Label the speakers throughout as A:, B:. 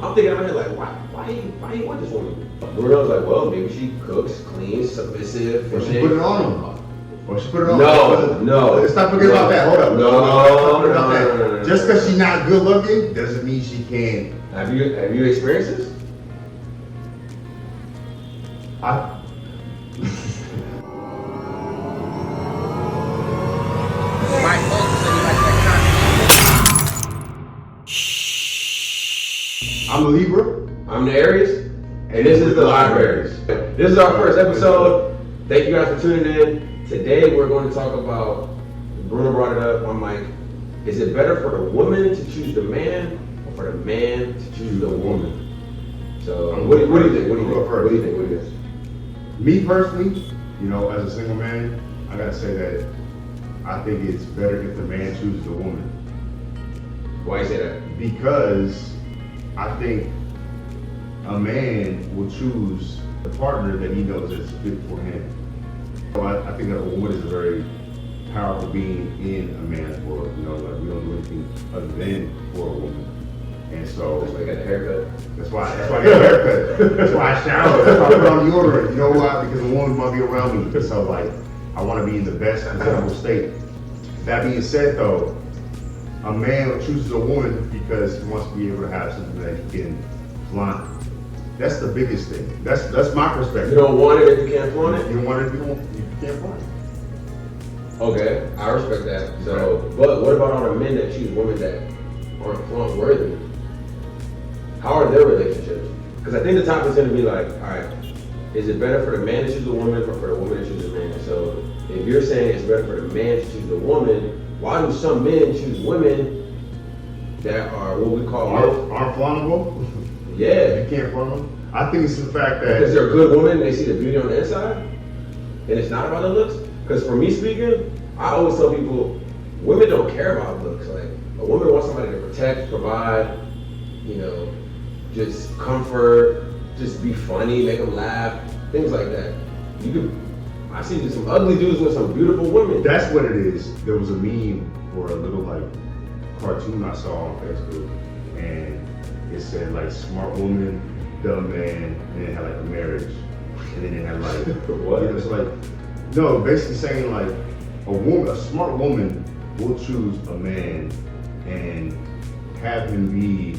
A: I'm thinking in my head like, why you want this woman? Bruno's like, well, maybe she cooks, cleans, submissive.
B: Or she put it on him. Or she put it on
A: No.
B: Let's not forget about that. Hold up.
A: No.
B: Just because she's not good looking doesn't mean she can't.
A: Have you experienced this?
B: I'm a Libra.
A: I'm the Aries, and this is the Libraries. This is our first episode. Thank you guys for tuning in. Today we're going to talk about, Bruno brought it up on mic, is it better for the woman to choose the man or for the man to choose the woman? So what do you think? What do you think?
B: Me personally, as a single man, I gotta say that I think it's better if the man chooses the woman.
A: Why you say that?
B: Because I think a man will choose the partner that he knows is fit for him. So I think that a woman is a very powerful being in a man's world. Like we don't do anything other than for a woman. And so
A: that's why you got the haircut.
B: That's why I got a haircut. That's why I shower. That's why I put on deodorant. You know why? Because the woman might be around me. So I want to be in the best presentable state. That being said, though, a man chooses a woman because he wants to be able to have something that he can flaunt. That's the biggest thing. That's my perspective.
A: You don't want it if you can't flaunt it?
B: You don't want it if you can't flaunt it.
A: Okay, I respect that. So, but what about all the men that choose women that aren't flaunt worthy? How are their relationships? Because I think the topic's going to be like, all right, is it better for the man to choose a woman or for the woman to choose a man? So if you're saying it's better for the man to choose the woman, why do some men choose women that are what we call
B: aren't flauntable?
A: Yeah.
B: You can't flaunt them? I think it's the fact that
A: because they're a good woman, they see the beauty on the inside, and it's not about the looks. Because for me speaking, I always tell people, women don't care about looks. Like a woman wants somebody to protect, provide, just comfort, just be funny, make them laugh, things like that. I see some ugly dudes with some beautiful women.
B: That's what it is. There was a meme or a little cartoon I saw on Facebook, and it said smart woman, dumb man, and it had a marriage, and then it had
A: what?
B: It's no, basically saying a smart woman will choose a man and have him be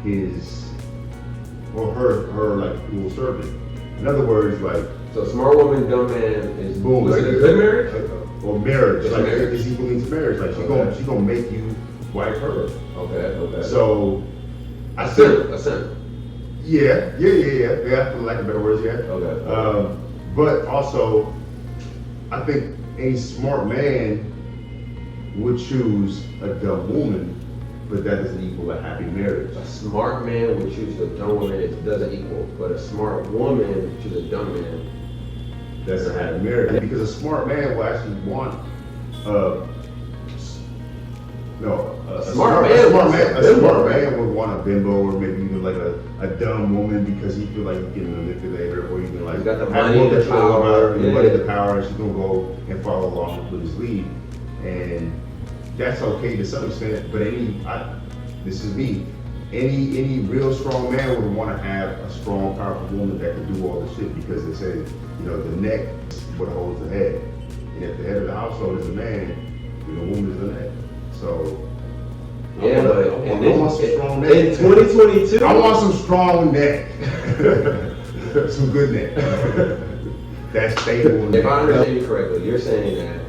B: his or her cool servant. In other words,
A: so smart woman, dumb man is
B: boom.
A: Was it a good marriage?
B: Or marriage,
A: marriage.
B: Is equal into marriage. She's gonna make you wife her.
A: Okay.
B: So
A: a simp.
B: Yeah, for lack of better words, yeah.
A: Okay.
B: But also, I think a smart man would choose a dumb woman, but that doesn't equal a happy marriage.
A: A smart man would choose a dumb woman, it doesn't equal. But a smart woman choose a dumb man.
B: That's a happy marriage. Because a smart man will actually want a smart man would want a bimbo or maybe even a dumb woman because he feel like he can manipulate her or even
A: he's got the money, the power,
B: the power, and she's gonna go and follow along with his lead. And that's okay to some extent, but this is me. Any real strong man would want to have a strong, powerful woman that can do all the shit because they say, the neck is what holds the head. And if the head of the household is a man, the woman is the neck. So
A: yeah,
B: I want some strong neck.
A: In 2022,
B: I want some strong neck. Some good neck. That's stable.
A: If I understand you correctly, you're saying that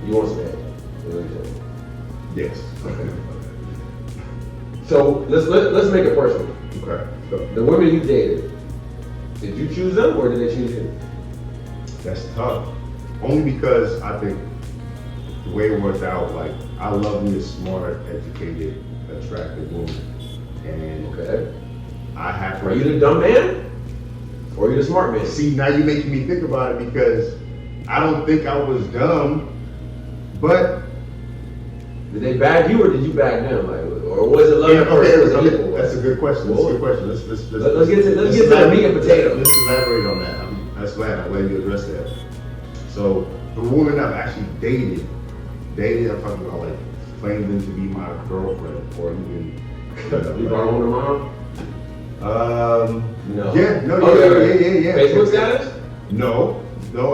A: you want some neck.
B: Yes.
A: Okay. So let's make it personal.
B: Okay.
A: The women you dated, did you choose them or did they choose you?
B: That's tough. Only because I think the way it worked out, I love me a smart, educated, attractive woman. And
A: okay.
B: I have to.
A: Are you the dumb man? Or are you the smart man?
B: See, now you're making me think about it because I don't think I was dumb, but
A: did they bag you or did you bag them? Or was it love at first?
B: Okay. That's a good question. Let's
A: get to the meat and potatoes.
B: Let's elaborate on that. I'm glad you addressed that. So the woman I've actually dated, I'm talking about claimed them to be my girlfriend or even
A: You brought home to mom?
B: No. Yeah.
A: Facebook status?
B: No,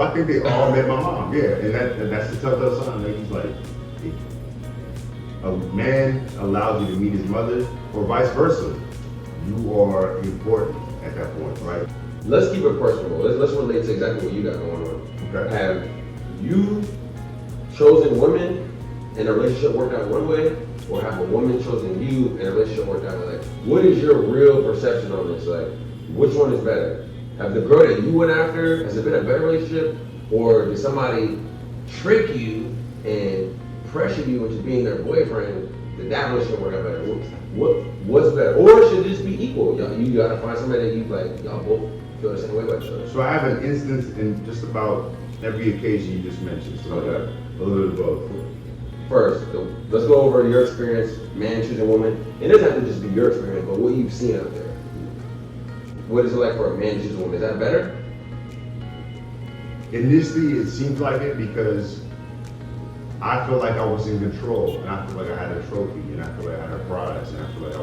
B: I think they all met my mom. Yeah, and that's the telltale sign. Like, he's like, a man allows you to meet his mother, or vice versa. You are important at that point, right?
A: Let's keep it personal. Let's relate to exactly what you got going on.
B: Okay.
A: Have you chosen women and a relationship worked out one way, or have a woman chosen you and a relationship worked out like? What is your real perception on this? Like, which one is better? Have the girl that you went after, has it been a better relationship, or did somebody trick you and pressure you into being their boyfriend? Did that relationship work out better? What's better? Or should it just be equal? You gotta find somebody that you like. Y'all both feel the same way about each other.
B: So I have an instance in just about every occasion you just mentioned. So
A: Okay.
B: A little bit of both.
A: First, let's go over your experience, man choosing woman. It doesn't have to just be your experience, but what you've seen out there. What is it like for a man choosing a woman? Is that better?
B: Initially, it seems like it because I feel like I was in control, and I feel like I had a trophy, and I feel like I had a prize, and I feel like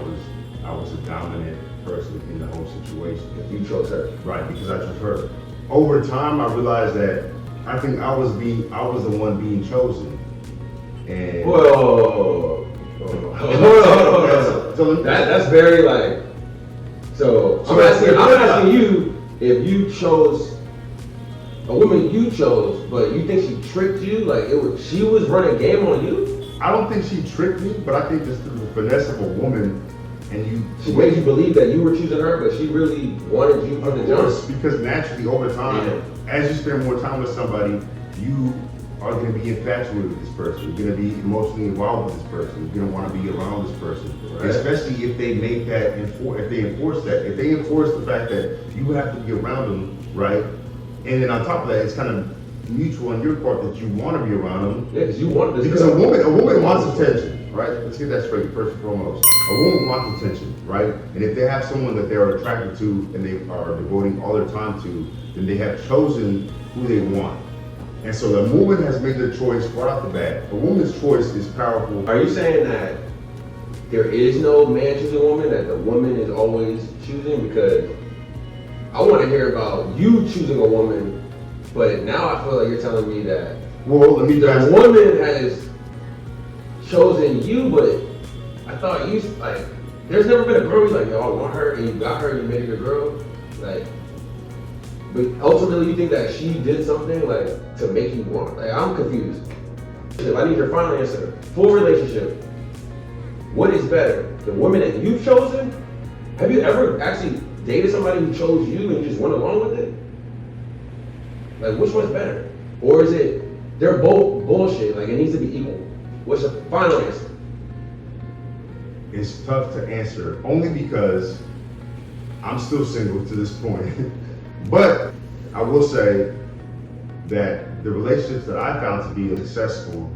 B: I was a dominant person in the whole situation.
A: You chose her.
B: Right, because I chose her. Over time, I realized that I think I was the one being chosen. And
A: Whoa. That's very like. So I'm asking you if you chose a woman you chose, but you think she tricked you? Like she was running game on you?
B: I don't think she tricked me, but I think just through the finesse of a woman, and
A: she made you believe that you were choosing her, but she really wanted you from the jump.
B: Because naturally, over time, as you spend more time with somebody, you are going to be infatuated with this person. You're going to be emotionally involved with this person. You're going to want to be around this person, right? Especially if they make that, if they enforce the fact that you have to be around them, right? And then on top of that, it's kind of mutual on your part that you want to be around them.
A: Yeah, because you want this.
B: Because a woman wants attention, right? Let's get that straight first and foremost. A woman wants attention, right? And if they have someone that they are attracted to and they are devoting all their time to, then they have chosen who they want. And so the woman has made their choice right off the bat. A woman's choice is powerful.
A: Are you saying that there is no man choosing woman, that the woman is always choosing? Because I want to hear about you choosing a woman, but now I feel like you're telling me that the woman has chosen you, but I thought you, like, there's never been a girl who's like, yo, I want her, and you got her, and you made her your girl. Like, but ultimately you think that she did something, like, to make you want. Like, I'm confused. I need your final answer. Full relationship, what is better? The woman that you've chosen? Have you ever actually dated somebody who chose you and you just went along with it? Like, which one's better? Or is it, they're both bullshit, like it needs to be equal? What's the final answer?
B: It's tough to answer, only because I'm still single to this point. But I will say that the relationships that I found to be successful,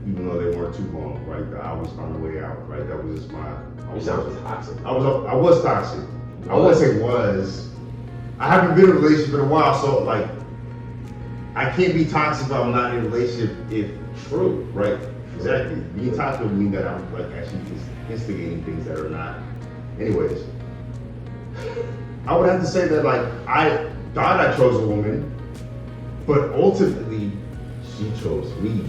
B: even though they weren't too long, right? I was on the way out, right? That was just
A: You sound toxic.
B: I was toxic. I wouldn't say was. I haven't been in a relationship in a while, so like, I can't be toxic if I'm not in a relationship. If
A: true,
B: right? Exactly. Being toxic would mean that I'm like actually just instigating things that are not. Anyways, I would have to say that like I thought I chose a woman, but ultimately she chose me.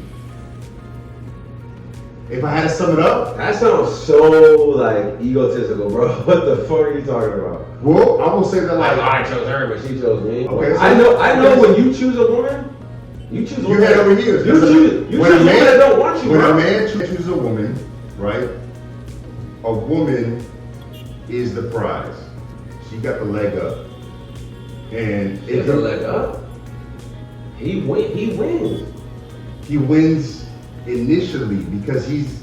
B: If I had to sum it up,
A: that sounds so like egotistical, bro. What the fuck are you talking about?
B: Well, I will say that like
A: I chose her, but she chose me.
B: Okay, so,
A: I know when you choose a woman, you choose a woman.
B: You had over here.
A: You choose a woman that don't want you.
B: When
A: bro.
B: a man chooses a woman, right? A woman is the prize. She got the leg up, and
A: He got the leg up. He wins.
B: He wins initially because he's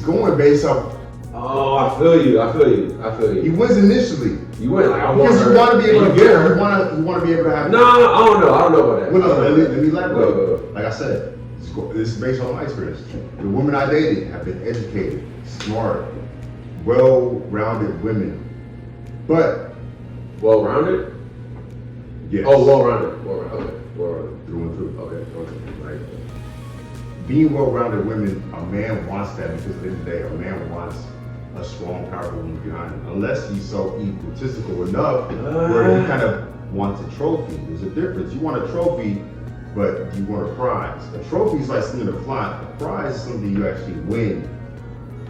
B: going based off.
A: Oh, I feel you.
B: He wins initially.
A: You win like I want
B: because
A: her.
B: You want to be able to
A: get her.
B: You want to be able to have.
A: No, I don't know about that.
B: Well, let me elaborate.
A: Go.
B: Like I said, this is based on my experience. The women I dated have been educated, smart, well-rounded women, but
A: well-rounded.
B: Yes.
A: Oh, well-rounded. Okay. Well-rounded.
B: Through and through.
A: Okay.
B: Right. Being well-rounded women, a man wants that because at the end of the day, a man wants a strong, powerful woman behind him, unless he's so egotistical enough where he kind of wants a trophy. There's a difference. You want a trophy, but you want a prize. A trophy is like something to flaunt. A prize is something you actually win.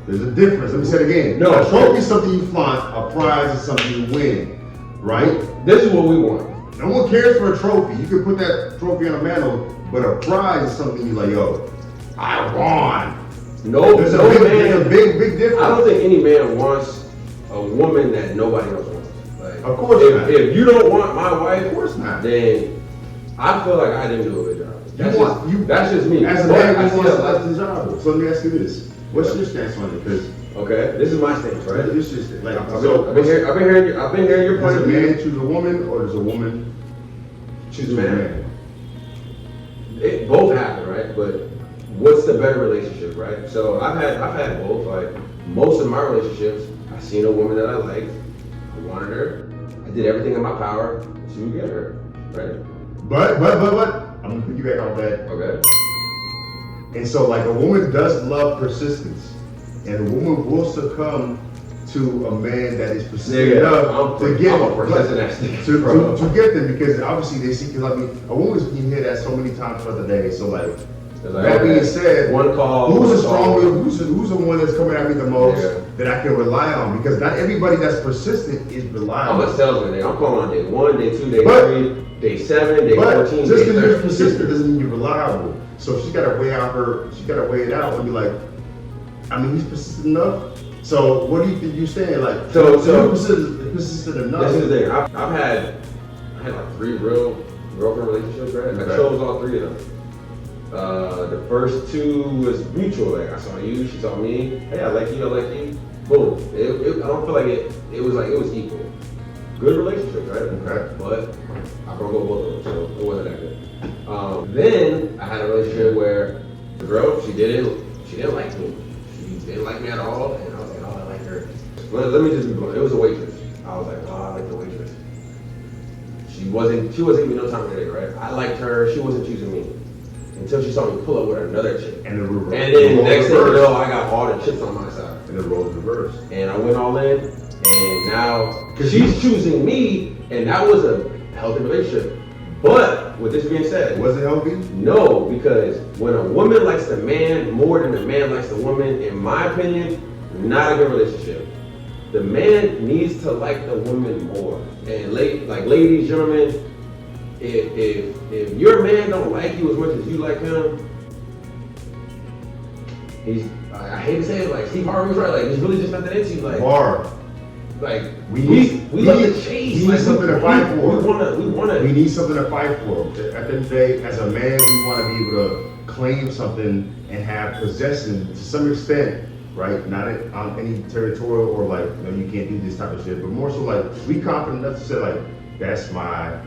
B: There's a difference. Let me say it again.
A: No,
B: a trophy is something you flaunt. A prize is something you win. Right?
A: This is what we want.
B: No one cares for a trophy. You can put that trophy on a mantle, but a prize is something you like, yo, I won. There's a big difference.
A: I don't think any man wants a woman that nobody else wants. Like,
B: of course not.
A: If you don't want my wife,
B: of course not.
A: Then I feel like I didn't do a good job. That's just me.
B: As a man, you want to select desirable. So let me ask you this: what's your stance on it? Because
A: this is my stance, right?
B: This is like
A: I've been hearing your point
B: does
A: of
B: a
A: view.
B: man choose a woman, or does a woman
A: choose a man? It both happen, right? But what's the better relationship, right? So I've had both. Like most of my relationships, I seen a woman that I liked, I wanted her, I did everything in my power to get her, right?
B: But I'm gonna piggyback off that.
A: Okay.
B: And so like a woman does love persistence, and a woman will succumb to a man that is persistent enough to get them, because obviously they see, because I mean a woman, you hear that so many times throughout the day. So like that being said,
A: one call.
B: Who's the one that's coming at me the most that I can rely on? Because not everybody that's persistent is reliable.
A: I'm a salesman. I'm calling on day 1, day 2, day 3, day 7, day 14,
B: just
A: day
B: because
A: 30.
B: you're persistent doesn't mean you're reliable. So she's got to weigh it out and be like, I mean, he's persistent enough. So what do you think you're saying? Like, so persistent enough.
A: This is the thing. I had like 3 real girlfriend relationships, right? I chose all 3 of them. The first 2 was mutual. Like I saw you, she saw me. Hey, I like you, I like you. Boom. I don't feel like it was equal. Good relationships, right?
B: Okay.
A: But I broke up both of them, so it wasn't that good. Then I had a relationship where the girl, she didn't like me. She didn't like me at all, and I was like, oh, I like her. Let me just be blunt. It was a waitress. I was like, oh, I like the waitress. She wasn't giving me no time today, right? I liked her. She wasn't choosing me. Until she saw me pull up with another chick. And then next thing you know, I got all the chips on my side.
B: And the roles reversed.
A: And I went all in, and now she's choosing me, and that was a healthy relationship. But with this being said,
B: was it healthy?
A: No, because when a woman likes the man more than the man likes the woman, in my opinion, not a good relationship. The man needs to like the woman more. And ladies, gentlemen, if your man don't like you as much as you like him, I hate to say it, like Steve Harvey was right, like he's really just not that into you. Like we love to chase.
B: We need something to fight for.
A: We
B: need something to fight for. At the end of the day, as a man, we want to be able to claim something and have possession to some extent, right? Not on any territorial or like, you can't do this type of shit, but more so like we confident enough to say like, that's my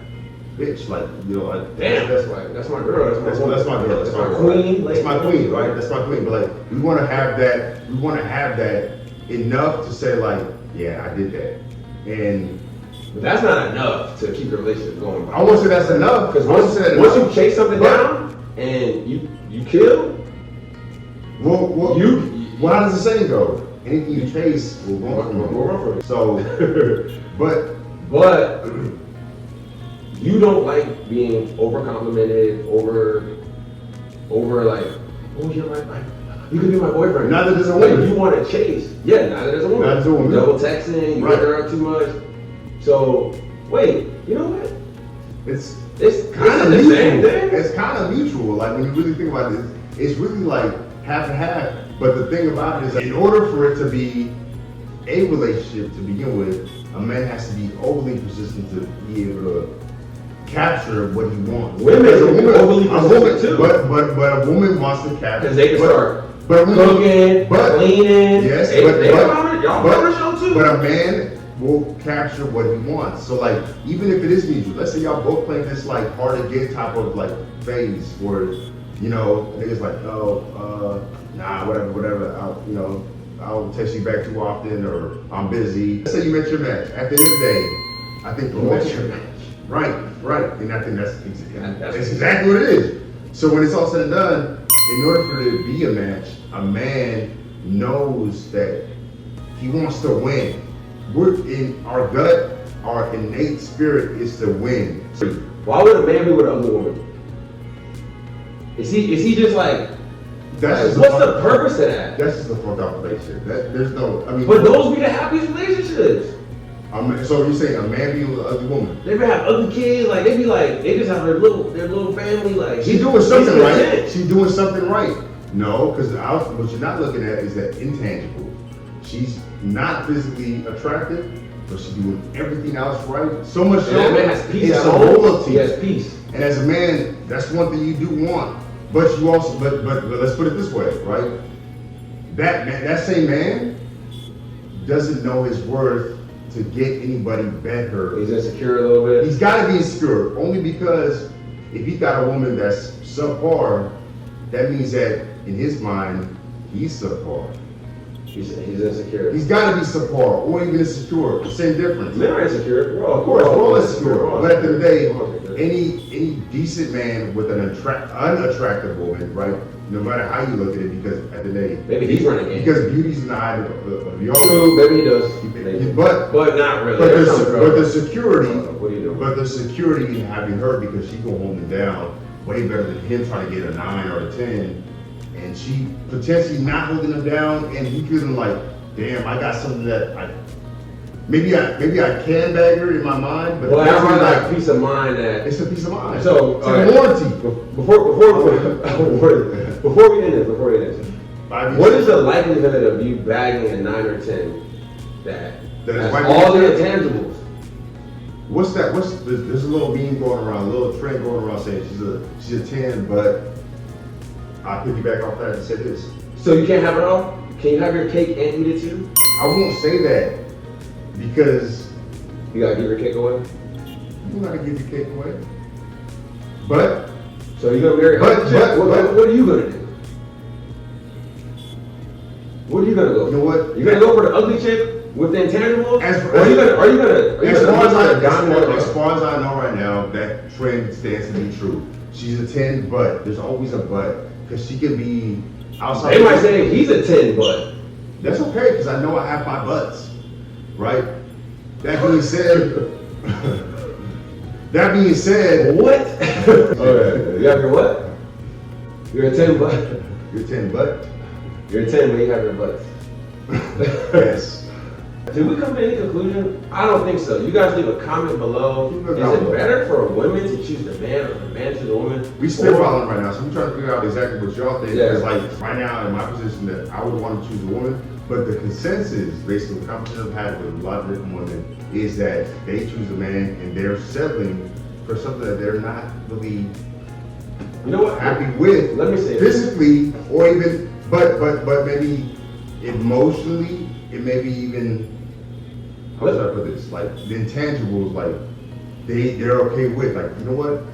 B: bitch, like, like,
A: damn, that's my girl,
B: that's my girl, that's my
A: queen,
B: that's my queen, right? That's my queen. But like, we want to have that enough to say like, yeah, I did that,
A: but that's not enough to keep the relationship going.
B: I won't say that's enough, because
A: once you chase something down and you kill,
B: well, how does the saying go? Anything you chase will run from it. So,
A: but you don't like being over complimented, over like, oh, you're like, you could be my boyfriend.
B: Neither does a woman.
A: Like, you want to chase. Yeah, neither does a woman.
B: Neither does a woman.
A: Double texting, you get her out too much. So, wait, you know what?
B: It's
A: kind of the same thing.
B: It's kind of mutual. Like, when you really think about it, it's really like half and half. But the thing about it is, in order for it to be a relationship to begin with, a man has to be overly persistent to be able to capture what he wants.
A: Women are overly persistent too.
B: But a woman wants to capture.
A: Because they can start cooking, cleaning.
B: Yes, but a man will capture what he wants. So like, even if it is mutual, let's say y'all both playing this like hard to get type of like phase where, niggas like, nah, whatever, I'll text you back too often, or I'm busy. Let's say you met your match. At the end of the day, I think you met your match. Right. And I think that's exactly what it is. So when it's all said and done, in order for there to be a match, a man knows that he wants to win. We're in our gut, our innate spirit is to win.
A: Why would a man be with an ugly woman? Is he just like,
B: That's
A: what's the purpose of that?
B: That's just a fucked up relationship. There's no, I mean.
A: But those be the happiest relationships.
B: So you're saying a man be with an ugly woman?
A: They be have ugly kids, like they be like, they just have their little family, like.
B: She's doing something right. She's doing something right. No, because what you're not looking at is that intangible. She's not physically attractive, but she's doing everything else right. So much so,
A: that man has peace
B: it's
A: at
B: a
A: home.
B: loyalty.
A: He has peace.
B: And as a man, that's one thing you do want. But you also, but let's put it this way, right? That same man doesn't know his worth to get anybody better.
A: He's insecure a little bit.
B: He's got to be insecure only because if he got a woman that's subpar, that means that in his mind he's subpar.
A: He's insecure.
B: He's got to be subpar or even insecure. Same difference.
A: Men are insecure.
B: Of course, we're all insecure. But at the end of the day, any decent man with an unattractive woman, right? No matter how you look at it, because at the end of the day,
A: maybe he's running game.
B: Because beauty's in the eye of the all.
A: True, maybe he does.
B: But
A: not really.
B: But the security.
A: What are you doing?
B: But the security in having her because she go home and down way better than him trying to get a 9 or a 10. And she potentially not holding him down, and he feeling like, damn, I got something that maybe I can bag her in my mind, but
A: well, that's like peace of mind that
B: it's a peace of mind.
A: So
B: it's a warranty.
A: Before we end this, what is the likelihood of you bagging a 9 or 10 that has all the intangibles?
B: What's that? There's a little meme going around, a little trend going around saying she's a 10, but I'll piggyback off that and say this.
A: So you can't have it all? Can you have your cake and eat it too?
B: I won't say that because
A: you gotta give your cake away.
B: You gotta give your cake away. But
A: so you're gonna marry her? What are you gonna do? What are you gonna go for?
B: You know what?
A: You're gonna go for the ugly chick with the intangibles? As far
B: as I know right now, that trend stands to be true. She's a 10, but there's always a but. Because she can be outside.
A: They might say he's a 10, but.
B: That's okay, because I know I have my butts. Right? That being said.
A: What? Okay. You have your what? You're a 10 butt.
B: You're a 10 butt?
A: You're a 10, but you have your butts.
B: Yes.
A: Did we come to any conclusion? I don't think so. You guys leave a comment below. Is it better for women to choose the man or the man choose the woman?
B: We spitballing right now, so we're trying to figure out exactly what y'all think. Because like right now in my position that I would want to choose a woman, but the consensus based on the conversation I've had with a lot of different women is that they choose a man and they're settling for something that they're not really happy with.
A: Let me say
B: physically or even but maybe emotionally, it may be even how should I put this? Like the intangibles, like they're okay with. Like, you know what?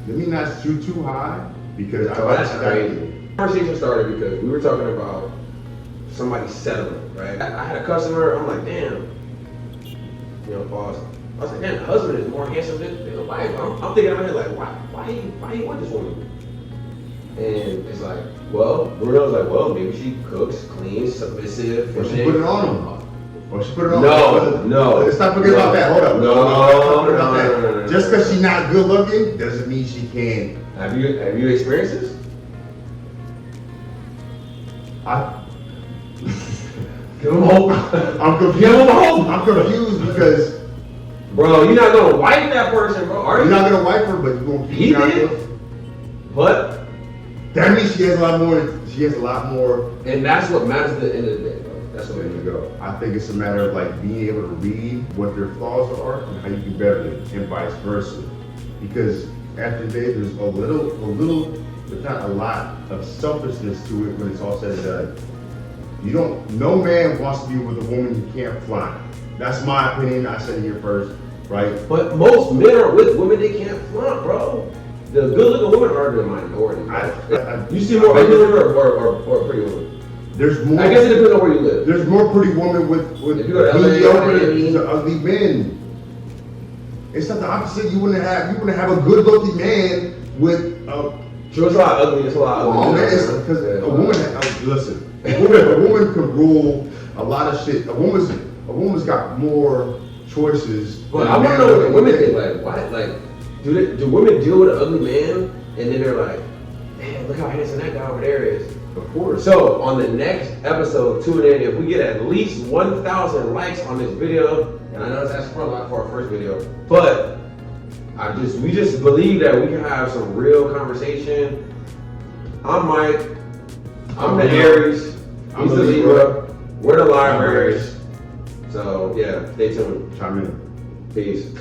B: Let me not shoot too high because
A: that's crazy. The conversation started because we were talking about somebody settling, right? I had a customer, I'm like, damn, pause. I was like, damn, the husband is more handsome than the wife. I'm thinking in my head like, why you want this woman? And it's like, well, Bruno's like, well, maybe she cooks, cleans, submissive.
B: Or she put it on him. Or she put it on.
A: No.
B: Let's not forget about that. Hold up.
A: No.
B: Just because she's not good looking doesn't mean she can't.
A: Have you experienced this? Give him hope.
B: I'm confused.
A: Give him hope.
B: I'm confused because,
A: bro, you're not gonna wipe that person, bro. Are you?
B: You're not gonna wipe her, but you're gonna keep her.
A: He did. But
B: that means she has a lot more. She has a lot more.
A: And that's what matters at the end of the day, bro. That's what
B: there you go. I think it's a matter of like being able to read what their flaws are and how you can better them, and vice versa. Because after the day, there's a little, but not a lot of selfishness to it when it's all said and done. No man wants to be with a woman who can't fly. That's my opinion. I said it here first, right?
A: But most men are with women they can't flaunt, bro. The good-looking women are the minority. You see more ugly women or pretty women?
B: There's more.
A: I guess it depends on where you live.
B: There's more pretty women with mediocre ugly men. It's not the opposite. You wouldn't have a good-looking man with a.
A: Sure, it's a lot of ugly. It's a lot of ugly.
B: Oh man, it's because a woman. Listen, a woman can rule a lot of shit. A woman's got more choices.
A: But I want to know what the women think. Like, why? Like, do women deal with an ugly man and then they're like, man, look how handsome that guy over there is.
B: Of course.
A: So on the next episode, tune in. If we get at least 1,000 likes on this video, and I know that's probably not for our first video, but we just believe that we can have some real conversation. I'm Mike. I'm the Aries. He's the Libra. We're the libraries. So yeah, stay tuned.
B: Chime in.
A: Peace.